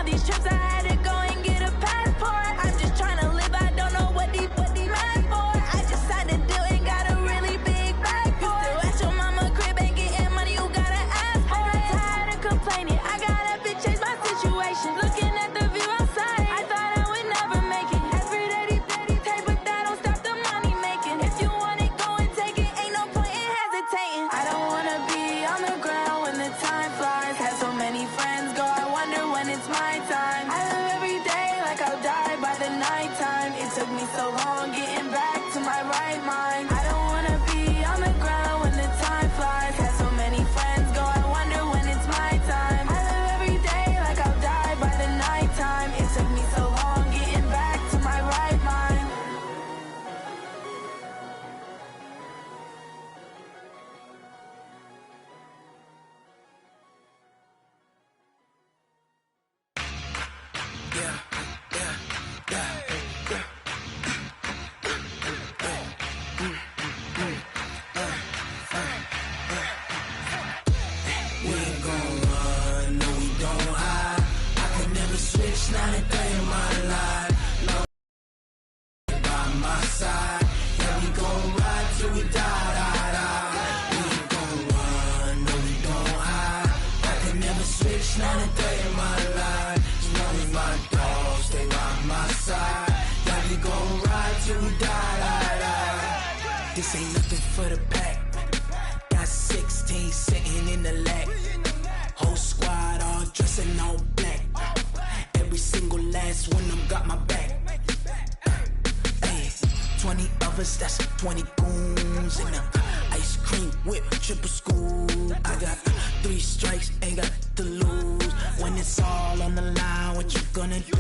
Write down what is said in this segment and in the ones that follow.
all these trips, I had to go and get a passport. I'm just trying to live, I don't know what these mad for. I just signed a deal and got a really big bag for it. Still at your mama crib, ain't getting money, you gotta ask for it. I'm tired of complaining, I gotta change my situation. Looking at the view outside, I thought I would never make it. Every day they take, but that don't stop the money making. If you want it, go and take it, ain't no point in hesitating. I don't wanna be on the ground when the time flies. Had so many friends go, I wonder when it's my time. I live every day like I'll die by the nighttime. It took me so long getting back to my right mind. I don't wanna be on the ground when the time flies. Had so many friends go, I wonder when it's my time. I live every day like I'll die by the nighttime. It took me so long getting back to my right mind. We ain't gon' run, no we don't hide. I could never switch, not a day in my life. No, by my side. Yeah, we gon' ride till we die, die, die. We ain't gon' run, no we don't hide. I could never switch, not a day in my life. As long as my dogs stay by my side. Yeah, we gon' ride till we die, die, die. This ain't nothing for the pack. Got 16 sitting in the lag. Whole squad all dressing all black. Every single last one of them got my back. Hey, 20 of us, that's 20 goons in the ice cream whip, triple scoop. I got 3 strikes, ain't got to lose. When it's all on the line, what you gonna do?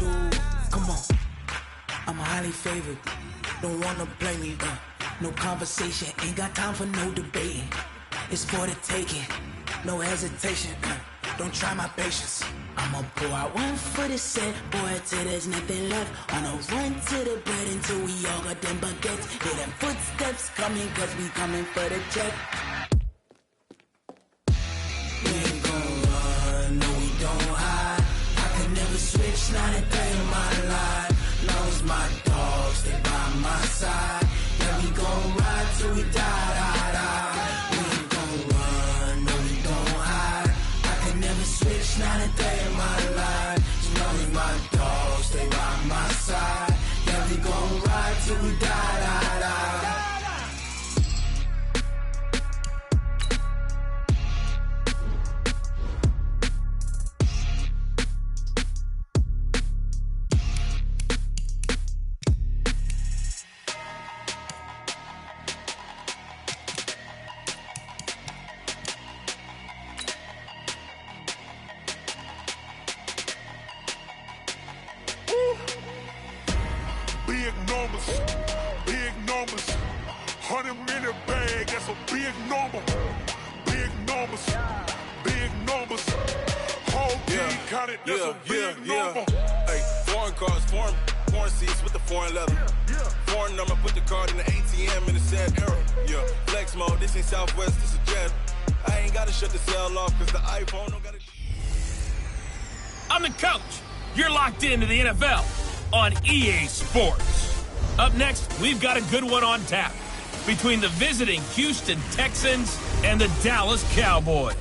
Come on, I'm highly favored. Don't wanna blame me. No conversation, ain't got time for no debating. It's for the taking, no hesitation. Don't try my patience. I'ma pour out one for the set, boy, till there's nothing left. On a run to the bread until we all got them baguettes. Hear them footsteps coming, cause we coming for the check. We ain't gon' run, no we don't hide. I could never switch, not a day in my life. Long as my dogs stay by my side. Yeah, we gon' ride till we die, die, die. We ain't gon' run, no we don't hide. I could never switch, not a day in my life. As long as my dogs stay by my side. Yeah, we gon' ride till we die, die, die. Big numbers, 100 minute bag, that's a big number. Big numbers, whole team counted, that's a big number. Hey, foreign cars, foreign seats with the foreign leather. Foreign number, put the card in the ATM in the sad era. Yeah, flex mode, this ain't Southwest, this is Jet. I ain't gotta shut the cell off, cause the iPhone don't gotta. I'm the coach. You're locked into the NFL on EA Sports. Up next, we've got a good one on tap between the visiting Houston Texans and the Dallas Cowboys.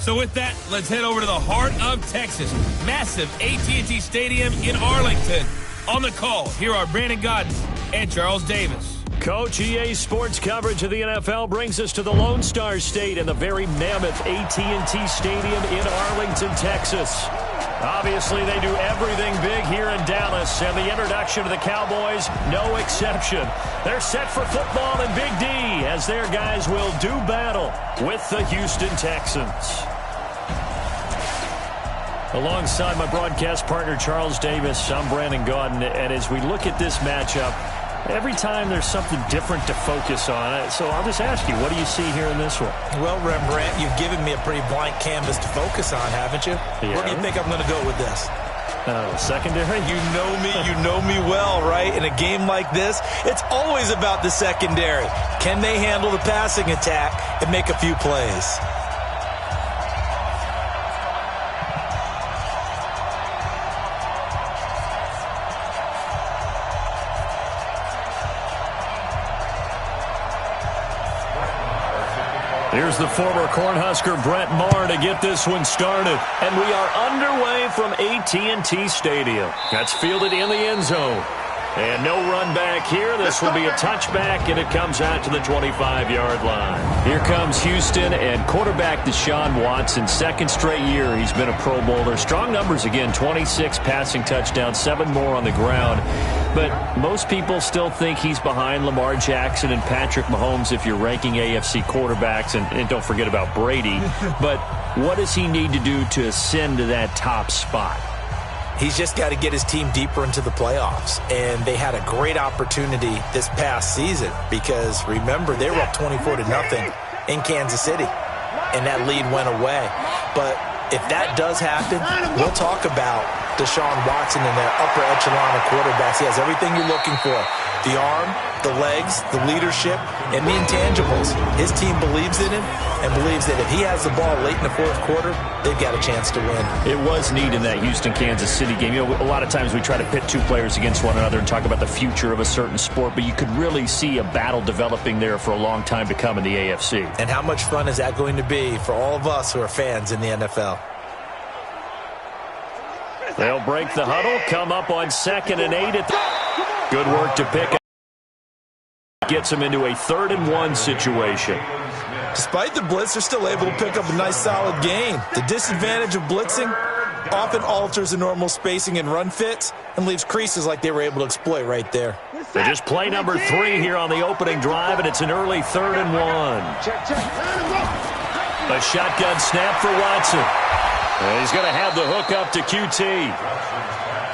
So with that, let's head over to the heart of Texas. Massive AT&T Stadium in Arlington. On the call, here are Brandon Godden and Charles Davis. Coach, EA Sports coverage of the NFL brings us to the Lone Star State and the very mammoth AT&T Stadium in Arlington, Texas. Obviously, they do everything big here in Dallas, and the introduction to the Cowboys, no exception. They're set for football and Big D, as their guys will do battle with the Houston Texans. Alongside my broadcast partner, Charles Davis, I'm Brandon Godden, and as we look at this matchup, every time there's something different to focus on. So I'll just ask you, what do you see here in this one? Well, Rembrandt, you've given me a pretty blank canvas to focus on, haven't you? Yeah. Where do you think I'm going to go with this? Secondary? You know me well, right? In a game like this, it's always about the secondary. Can they handle the passing attack and make a few plays? Here's the former Cornhusker Brett Maher to get this one started. And we are underway from AT&T Stadium. That's fielded in the end zone. And no run back here. This will be a touchback, and it comes out to the 25-yard line. Here comes Houston, and quarterback Deshaun Watson, second straight year he's been a Pro Bowler. Strong numbers again, 26 passing touchdowns, 7 more on the ground. But most people still think he's behind Lamar Jackson and Patrick Mahomes if you're ranking AFC quarterbacks, and don't forget about Brady. But what does he need to do to ascend to that top spot? He's just got to get his team deeper into the playoffs. And they had a great opportunity this past season because, remember, they were up 24-0 in Kansas City. And that lead went away. But if that does happen, we'll talk about Deshaun Watson in that upper echelon of quarterbacks. He has everything you're looking for. The arm, the legs, the leadership, and the intangibles. His team believes in him and believes that if he has the ball late in the fourth quarter, they've got a chance to win. It was neat in that Houston-Kansas City game. You know, a lot of times we try to pit two players against one another and talk about the future of a certain sport, but you could really see a battle developing there for a long time to come in the AFC. And how much fun is that going to be for all of us who are fans in the NFL? They'll break the huddle, come up on 2nd and 8. Good work to pick up. Gets them into a 3rd and 1 situation. Despite the blitz, they're still able to pick up a nice solid gain. The disadvantage of blitzing often alters the normal spacing and run fits and leaves creases like they were able to exploit right there. They just play number 3 here on the opening drive, and it's an early 3rd and 1. A shotgun snap for Watson. And he's going to have the hook up to QT.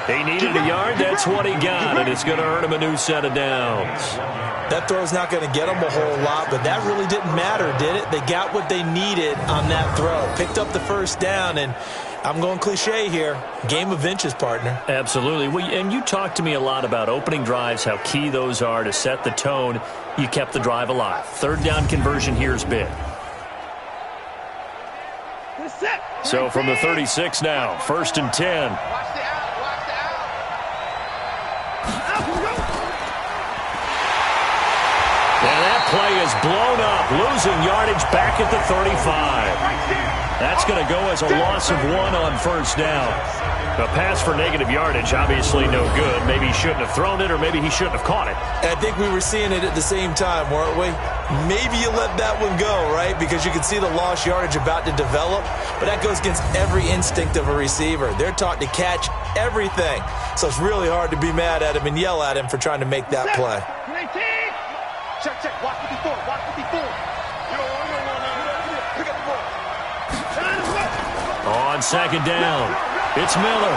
He needed a yard. That's what he got, and it's going to earn him a new set of downs. That throw's not going to get them a whole lot, but that really didn't matter, did it? They got what they needed on that throw. Picked up the first down, and I'm going cliche here. Game of inches, partner. Absolutely. Well, and you talked to me a lot about opening drives, how key those are to set the tone. You kept the drive alive. 3rd down conversion here is big. So from the 36 now, 1st and 10. And that play is blown up, losing yardage back at the 35. That's going to go as a loss of 1 on 1st down. A pass for negative yardage, obviously no good. Maybe he shouldn't have thrown it, or maybe he shouldn't have caught it. I think we were seeing it at the same time, weren't we? Maybe you let that one go, right? Because you can see the lost yardage about to develop. But that goes against every instinct of a receiver. They're taught to catch everything. So it's really hard to be mad at him and yell at him for trying to make that play. Check, watch 54, watch 54. Pick up the ball. On 2nd down, it's Miller.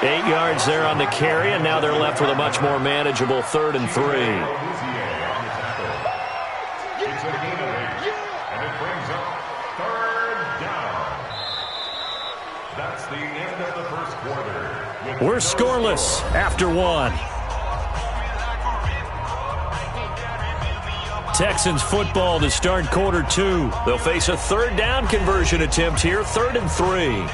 8 yards there on the carry, and now they're left with a much more manageable 3rd and 3. And it brings up 3rd down. That's the end of the first quarter. We're scoreless after 1. Texans football to start quarter 2. They'll face a 3rd down conversion attempt here, 3rd and 3.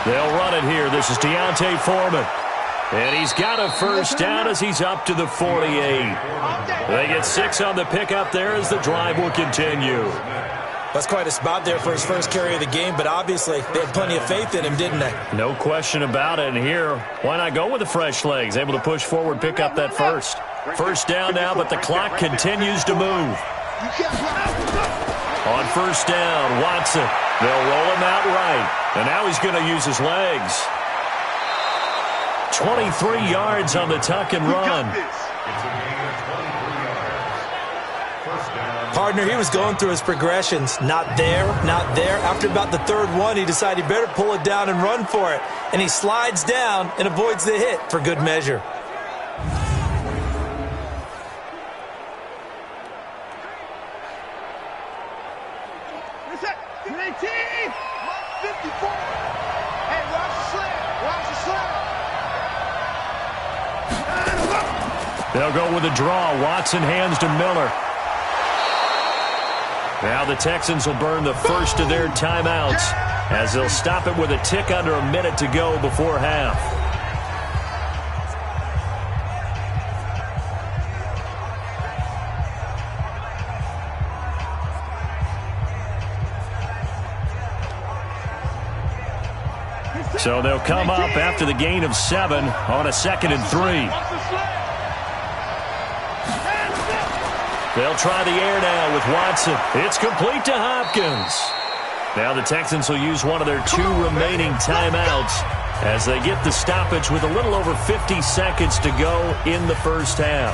They'll run it here. This is Deontay Foreman. And he's got a 1st down as he's up to the 48. They get 6 on the pickup there as the drive will continue. That's quite a spot there for his first carry of the game, but obviously they had plenty of faith in him, didn't they? No question about it. And here, why not go with the fresh legs? Able to push forward, pick up that 1st down now, but the clock continues to move. On 1st down, Watson. They'll roll him out right. And now he's going to use his legs. 23 yards on the tuck and run. Partner, he was going through his progressions. Not there, not there. After about the 3rd one, he decided he better pull it down and run for it. And he slides down and avoids the hit for good measure. They'll go with a draw. Watson hands to Miller. Now the Texans will burn the first of their timeouts as they'll stop it with a tick under a minute to go before half. So they'll come up after the gain of 7 on a 2nd and 3. They'll try the air now with Watson. It's complete to Hopkins. Now the Texans will use one of their 2 remaining timeouts as they get the stoppage with a little over 50 seconds to go in the first half.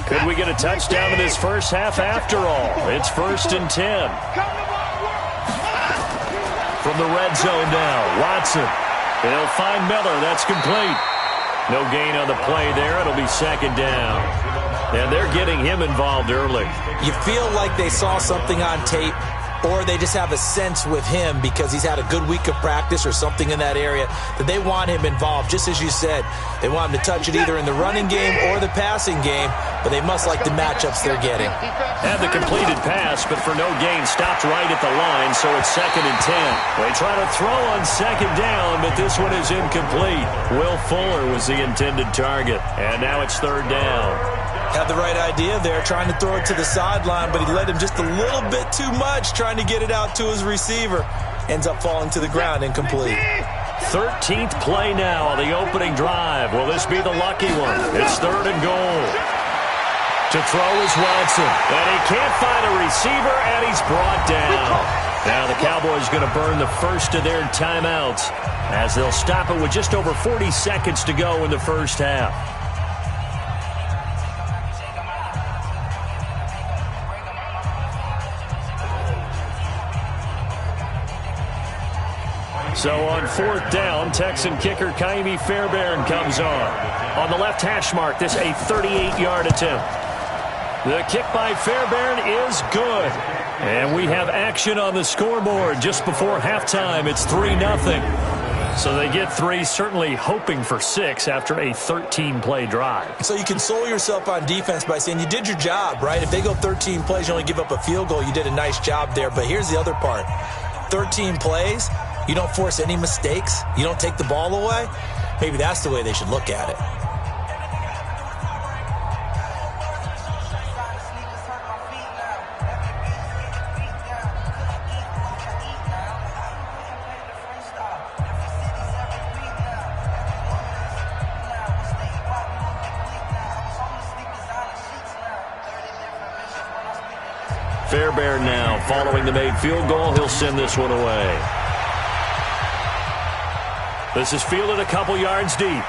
Could we get a touchdown in this first half after all? It's 1st and 10. From the red zone now, Watson. They'll find Miller. That's complete. No gain on the play there. It'll be 2nd down. And they're getting him involved early. You feel like they saw something on tape, or they just have a sense with him because he's had a good week of practice or something in that area that they want him involved. Just as you said, they want him to touch it either in the running game or the passing game, but they must like the matchups they're getting. Had the completed pass, but for no gain, stopped right at the line, so it's 2nd and 10. They try to throw on 2nd down, but this one is incomplete. Will Fuller was the intended target, and now it's 3rd down. Had the right idea there, trying to throw it to the sideline, but he led him just a little bit too much, trying to get it out to his receiver. Ends up falling to the ground, incomplete. 13th play now on the opening drive. Will this be the lucky one? It's 3rd and goal. To throw is Watson, and he can't find a receiver, and he's brought down. Now the Cowboys going to burn the first of their timeouts as they'll stop it with just over 40 seconds to go in the first half. So on 4th down, Texan kicker Kaimi Fairbairn comes on. On the left hash mark, this a 38-yard attempt. The kick by Fairbairn is good. And we have action on the scoreboard just before halftime. It's 3-0. So they get 3, certainly hoping for 6 after a 13-play drive. So you console yourself on defense by saying you did your job, right? If they go 13 plays, you only give up a field goal, you did a nice job there. But here's the other part. 13 plays, you don't force any mistakes, you don't take the ball away. Maybe that's the way they should look at it. Fairbairn now, following the made field goal, he'll send this one away. This is fielded a couple yards deep.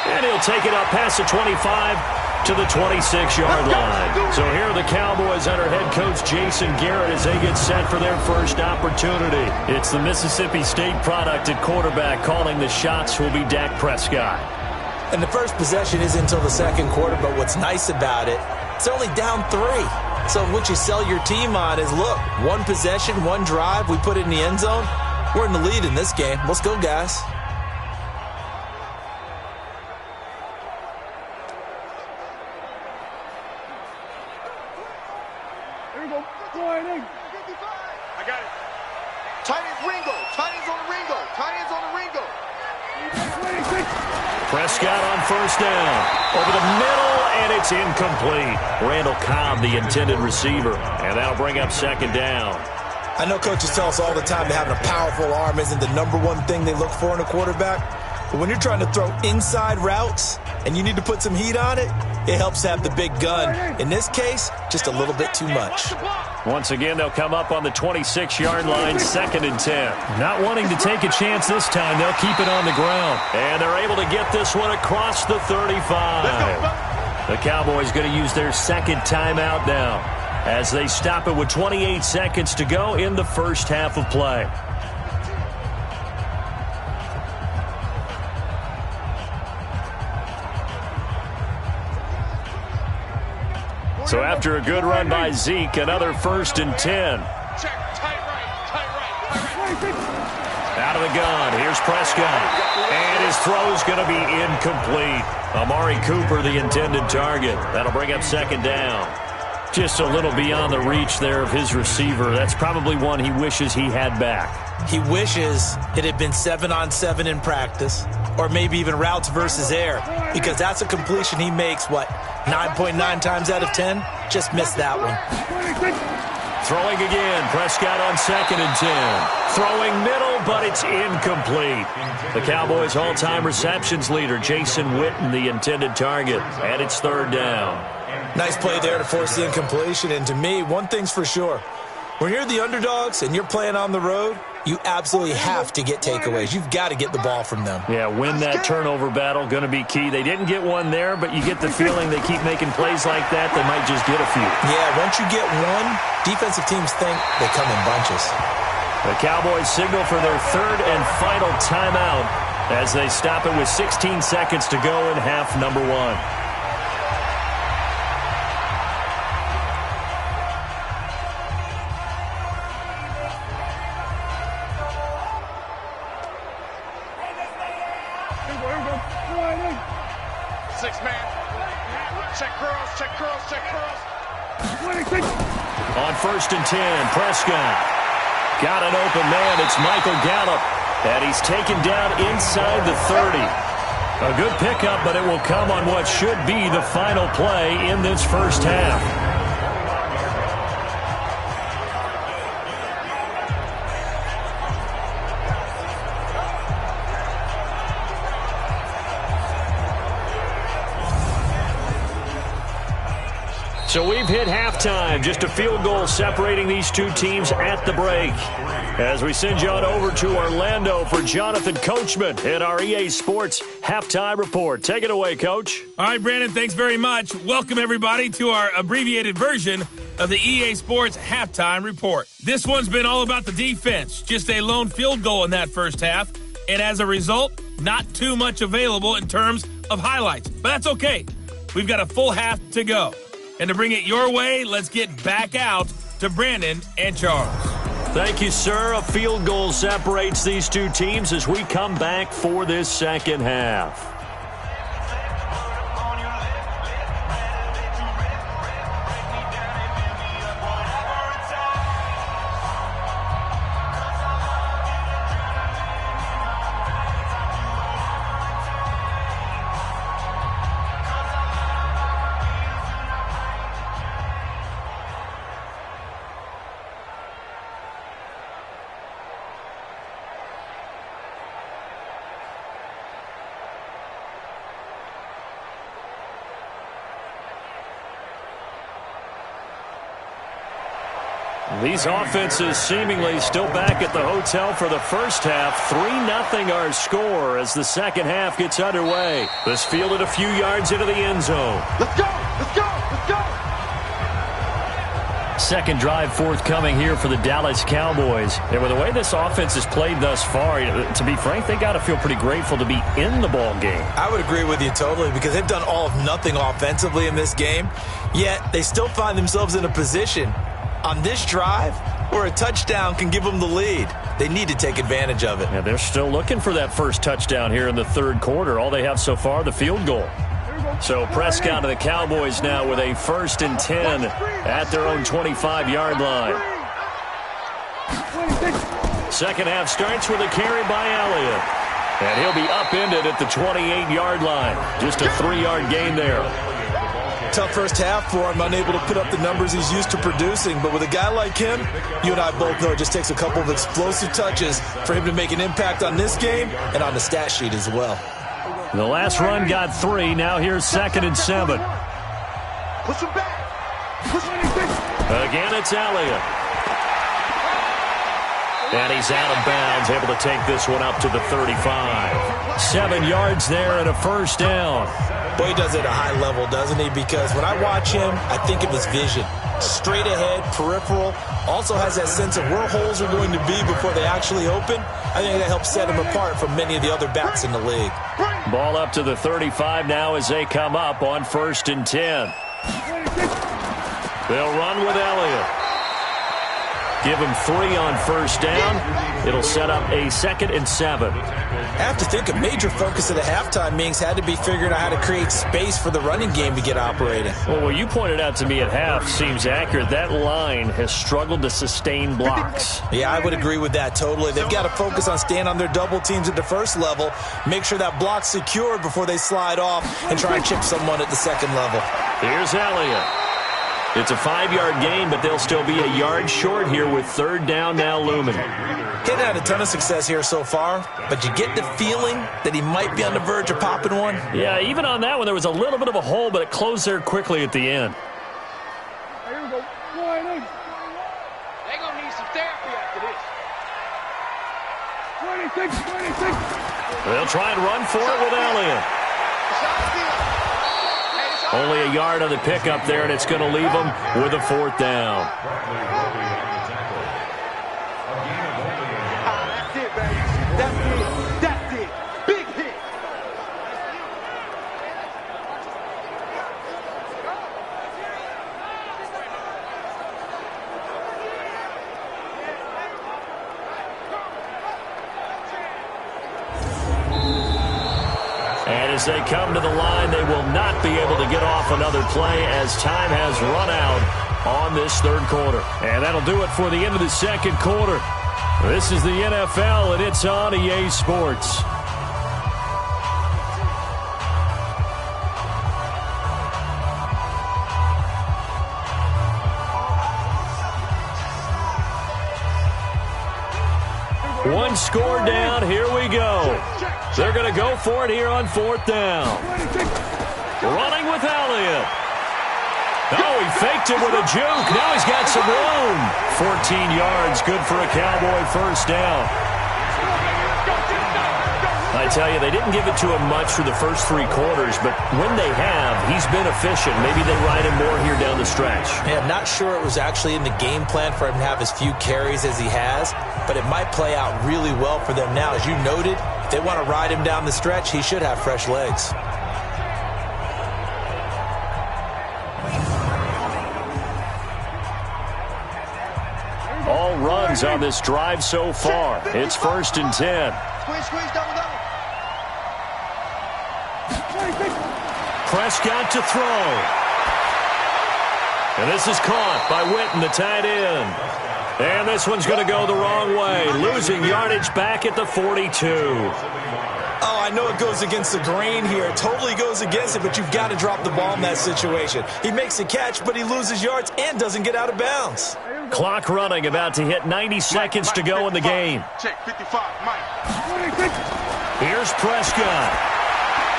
And he'll take it up past the 25 to the 26-yard line. So here are the Cowboys under head coach Jason Garrett as they get set for their first opportunity. It's the Mississippi State product at quarterback. Calling the shots will be Dak Prescott. And the first possession isn't until the second quarter, but what's nice about it, it's only down 3. So what you sell your team on is, look, 1 possession, 1 drive, we put it in the end zone. We're in the lead in this game. Let's go, guys. Here we go. I got it. Tight ends Ringo. Tight ends on the Ringo. Tight ends on the Ringo. Prescott on first down. Over the middle, and it's incomplete. Randall Cobb, the intended receiver. And that'll bring up second down. I know coaches tell us all the time that having a powerful arm isn't the #1 thing they look for in a quarterback. But when you're trying to throw inside routes and you need to put some heat on it, it helps to have the big gun. In this case, just a little bit too much. Once again, they'll come up on the 26-yard line, 2nd and 10. Not wanting to take a chance this time, they'll keep it on the ground. And they're able to get this one across the 35. The Cowboys going to use their second timeout now as they stop it with 28 seconds to go in the first half of play. So after a good run by Zeke, another 1st and 10. Check, tight right. Out of the gun, here's Prescott. And his throw's going to be incomplete. Amari Cooper, the intended target. That'll bring up 2nd down. Just a little beyond the reach there of his receiver. That's probably one he wishes he had back. He wishes it had been 7-on-7 in practice, or maybe even routes versus air, because that's a completion he makes, 9.9 times out of 10? Just missed that one. Throwing again, Prescott on 2nd and 10. Throwing middle, but it's incomplete. The Cowboys' all-time receptions leader, Jason Witten, the intended target, and it's 3rd down. Nice play there to force the incompletion, and to me, one thing's for sure. When you're the underdogs and you're playing on the road, you absolutely have to get takeaways. You've got to get the ball from them. Yeah, win that turnover battle, going to be key. They didn't get one there, but you get the feeling they keep making plays like that, they might just get a few. Yeah, once you get one, defensive teams think they come in bunches. The Cowboys signal for their 3rd and final timeout as they stop it with 16 seconds to go in half number 1. On 1st and 10, Prescott. Got an open man. It's Michael Gallup. And he's taken down inside the 30. A good pickup, but it will come on what should be the final play in this first half. So we've hit halftime. Just a field goal separating these two teams at the break. As we send you on over to Orlando for Jonathan Coachman in our EA Sports Halftime Report. Take it away, Coach. All right, Brandon, thanks very much. Welcome, everybody, to our abbreviated version of the EA Sports Halftime Report. This one's been all about the defense. Just a lone field goal in that first half. And as a result, not too much available in terms of highlights. But that's okay. We've got a full half to go. And to bring it your way, let's get back out to Brandon and Charles. Thank you, sir. A field goal separates these two teams as we come back for this second half. These offenses seemingly still back at the hotel for the first half. 3-0 our score as the second half gets underway. This fielded a few yards into the end zone. Let's go! Let's go! Let's go! Second drive forthcoming here for the Dallas Cowboys. And with the way this offense has played thus far, to be frank, they got to feel pretty grateful to be in the ball game. I would agree with you totally because they've done all of nothing offensively in this game, yet they still find themselves in a position on this drive where a touchdown can give them the lead. They need to take advantage of it. Yeah, they're still looking for that first touchdown here in the third quarter. All they have so far, the field goal. So Prescott and the Cowboys now with a 1st and 10 at their own 25-yard line. Second half starts with a carry by Elliott. And he'll be upended at the 28-yard line. Just a 3-yard gain there. Tough first half for him, unable to put up the numbers he's used to producing. But with a guy like him, you and I both know it just takes a couple of explosive touches for him to make an impact on this game and on the stat sheet as well. The last run got 3. Now here's 2nd and 7. Push him back. Push him back. Again, it's Elliott. And he's out of bounds, able to take this one up to the 35. 7 yards there and a first down. Boy, he does it at a high level, doesn't he? Because when I watch him, I think of his vision. Straight ahead, peripheral. Also has that sense of where holes are going to be before they actually open. I think that helps set him apart from many of the other backs in the league. Ball up to the 35 now as they come up on 1st and 10. They'll run with Elliott. Give him 3 on first down. It'll set up a 2nd and 7. I have to think a major focus of the halftime meetings had to be figuring out how to create space for the running game to get operating. Well, what you pointed out to me at half seems accurate. That line has struggled to sustain blocks. Yeah, I would agree with that totally. They've got to focus on staying on their double teams at the first level, make sure that block's secured before they slide off and try and chip someone at the second level. Here's Elliott. It's a 5-yard gain, but they'll still be a yard short here with 3rd down now looming. He's had a ton of success here so far, but you get the feeling that he might be on the verge of popping one. Yeah, even on that one, there was a little bit of a hole, but it closed there quickly at the end. Here we go. They're going to need some therapy after this. 26. They'll try and run for it with Elliott. Only a yard on the pickup there, and it's going to leave them with a 4th down. That's it, baby. That's it. Big hit. And as they come to the line, they will not be able to get off another play as time has run out on this 3rd quarter. And that'll do it for the end of the 2nd quarter. This is the NFL, and it's on EA Sports. One score down. Here we go. They're going to go for it here on 4th down. Running with Elliott. Oh, he faked it with a juke. Now he's got some room. 14 yards, good for a Cowboy 1st down. I tell you, they didn't give it to him much through the first 3 quarters, but when they have, he's been efficient. Maybe they ride him more here down the stretch. Yeah, I'm not sure it was actually in the game plan for him to have as few carries as he has, but it might play out really well for them now. As you noted, if they want to ride him down the stretch, he should have fresh legs. All runs on this drive so far. It's 1st and 10. Squeeze, double. Prescott to throw. And this is caught by Witten, the tight end. And this one's going to go the wrong way, losing yardage back at the 42. Oh, I know it goes against the grain here. It totally goes against it, but you've got to drop the ball in that situation. He makes a catch, but he loses yards and doesn't get out of bounds. Clock running, about to hit 90 seconds to go in the game. Check 55, Mike. Here's Prescott.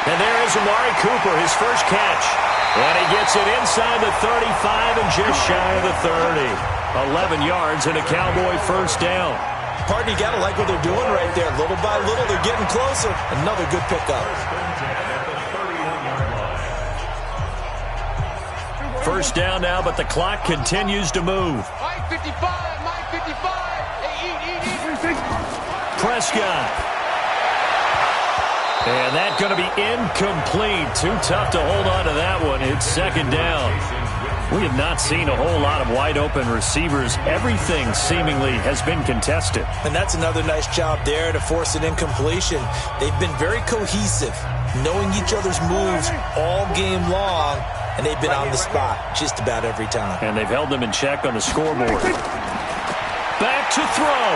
And there is Amari Cooper, his first catch. And he gets it inside the 35 and just shy of the 30. 11 yards and a Cowboy 1st down. Partner, you got to like what they're doing right there. Little by little, they're getting closer. Another good pickup. 1st down now, but the clock continues to move. Mike 55, Mike 55. Hey, eat. Prescott. And that's going to be incomplete. Too tough to hold on to that one. It's 2nd down. We have not seen a whole lot of wide-open receivers. Everything seemingly has been contested. And that's another nice job there to force an incompletion. They've been very cohesive, knowing each other's moves all game long, and they've been on the spot just about every time. And they've held them in check on the scoreboard. Back to throw.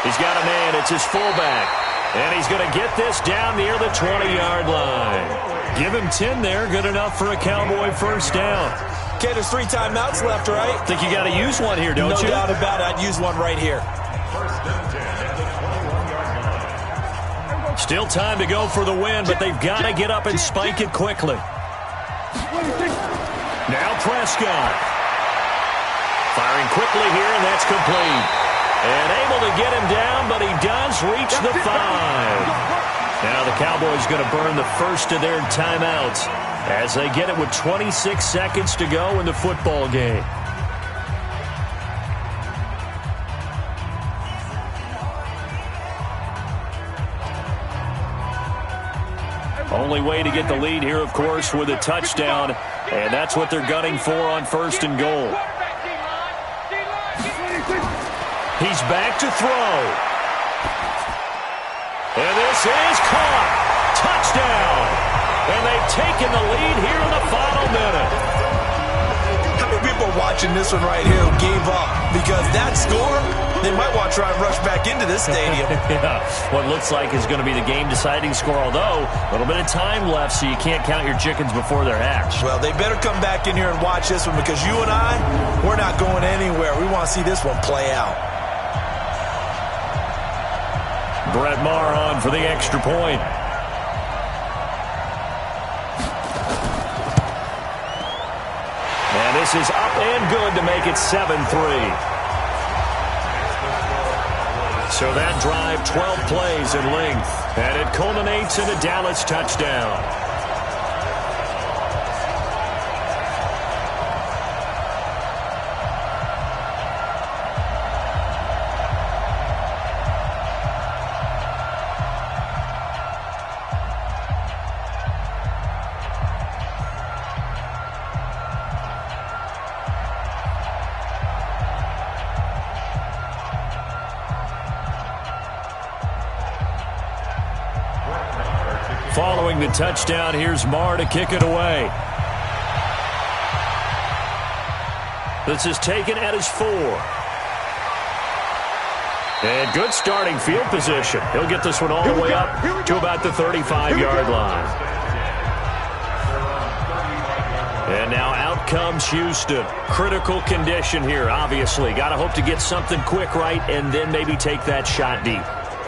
He's got a man. It's his fullback. And he's going to get this down near the 20-yard line. Give him 10 there. Good enough for a Cowboy 1st down. Okay, there's 3 timeouts left, right? Think you got to use one here, don't you? No doubt about it. I'd use one right here. Still time to go for the win, but they've got to get up and spike it quickly. Now Prescott. Firing quickly here, and that's complete. And able to get him down, but he does reach the 5. Now the Cowboys going to burn the first of their timeouts as they get it with 26 seconds to go in the football game. Only way to get the lead here, of course, with a touchdown, and that's what they're gunning for on 1st and goal. He's back to throw. And this is caught. Touchdown. And they've taken the lead here in the final minute. How many people watching this one right here who gave up? Because that score, they might want to try and rush back into this stadium. Yeah, what looks like is going to be the game-deciding score, although a little bit of time left, so you can't count your chickens before they're hatched. Well, they better come back in here and watch this one, because you and I, we're not going anywhere. We want to see this one play out. Brett Maher on for the extra point. And this is up and good to make it 7-3. So that drive, 12 plays in length, and it culminates in a Dallas touchdown. Following the touchdown, here's Maher to kick it away. This is taken at his 4. And good starting field position. He'll get this one all the way up to about the 35-yard line. And now out comes Houston. Critical condition here, obviously. Got to hope to get something quick right and then maybe take that shot deep.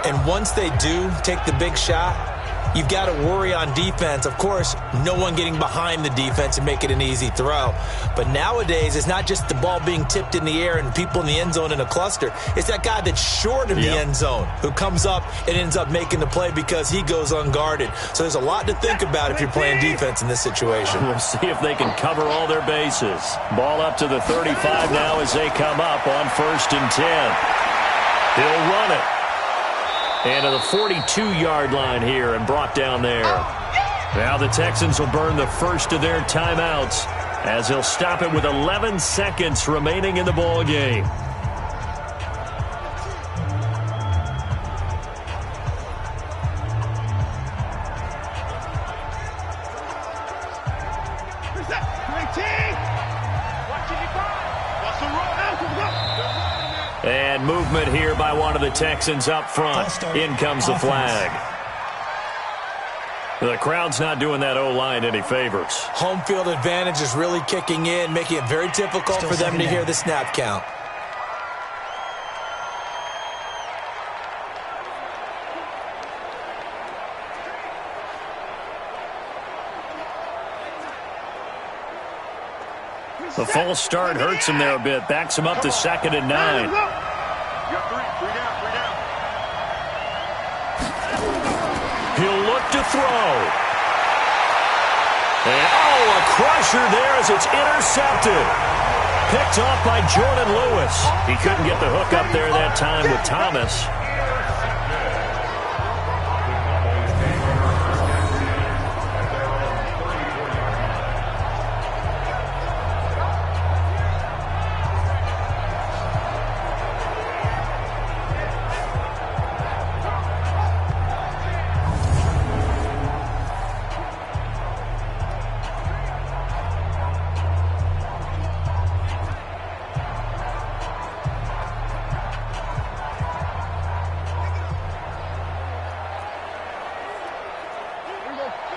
And once they do take the big shot, you've got to worry on defense. Of course, no one getting behind the defense and make it an easy throw. But nowadays, it's not just the ball being tipped in the air and people in the end zone in a cluster. It's that guy that's short of the end zone who comes up and ends up making the play because he goes unguarded. So there's a lot to think about if you're playing defense in this situation. We'll see if they can cover all their bases. Ball up to the 35 now as they come up on 1st and 10. He'll run it. And to the 42-yard line here and brought down there. Now the Texans will burn the first of their timeouts as they'll stop it with 11 seconds remaining in the ball game. And movement here by one of the Texans up front. In comes the flag. The crowd's not doing that O-line any favors. Home field advantage is really kicking in, making it very difficult for them to hear the snap count. The false start hurts him there a bit. Backs him up to 2nd and 9. He'll look to throw. And, a crusher there as it's intercepted. Picked off by Jordan Lewis. He couldn't get the hook up there that time with Thomas.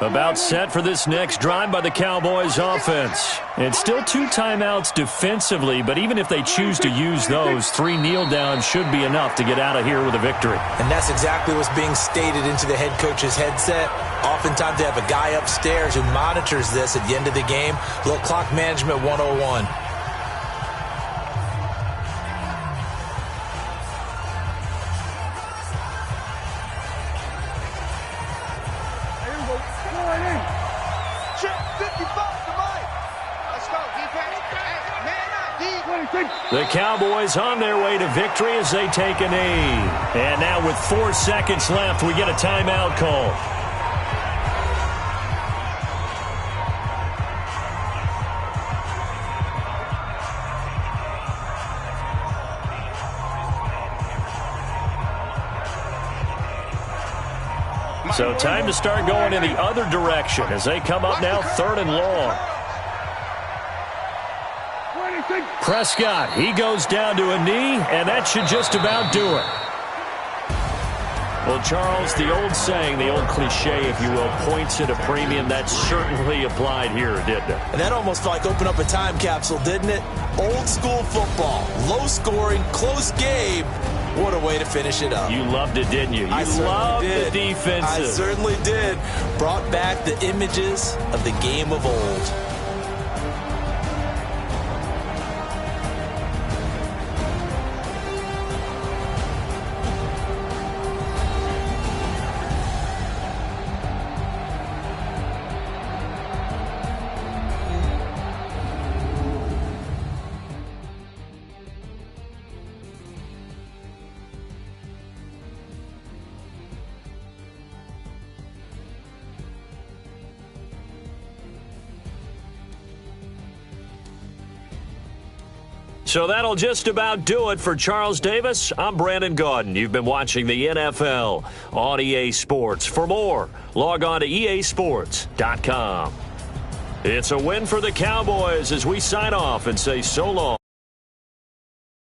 About set for this next drive by the Cowboys offense. It's still 2 timeouts defensively, but even if they choose to use those, 3 kneel downs should be enough to get out of here with a victory. And that's exactly what's being stated into the head coach's headset. Oftentimes they have a guy upstairs who monitors this at the end of the game. A little clock management 101. The Cowboys on their way to victory as they take a knee. And now with 4 seconds left, we get a timeout call. So time to start going in the other direction as they come up now 3rd and long. Prescott, he goes down to a knee, and that should just about do it. Well, Charles, the old saying, the old cliche, if you will, points at a premium. That certainly applied here, didn't it? And that almost like opened up a time capsule, didn't it? Old school football, low scoring, close game. What a way to finish it up. You loved it, didn't you? You loved the defenses. I certainly did. Brought back the images of the game of old. So that'll just about do it for Charles Davis. I'm Brandon Gaudin. You've been watching the NFL on EA Sports. For more, log on to easports.com. It's a win for the Cowboys as we sign off and say so long.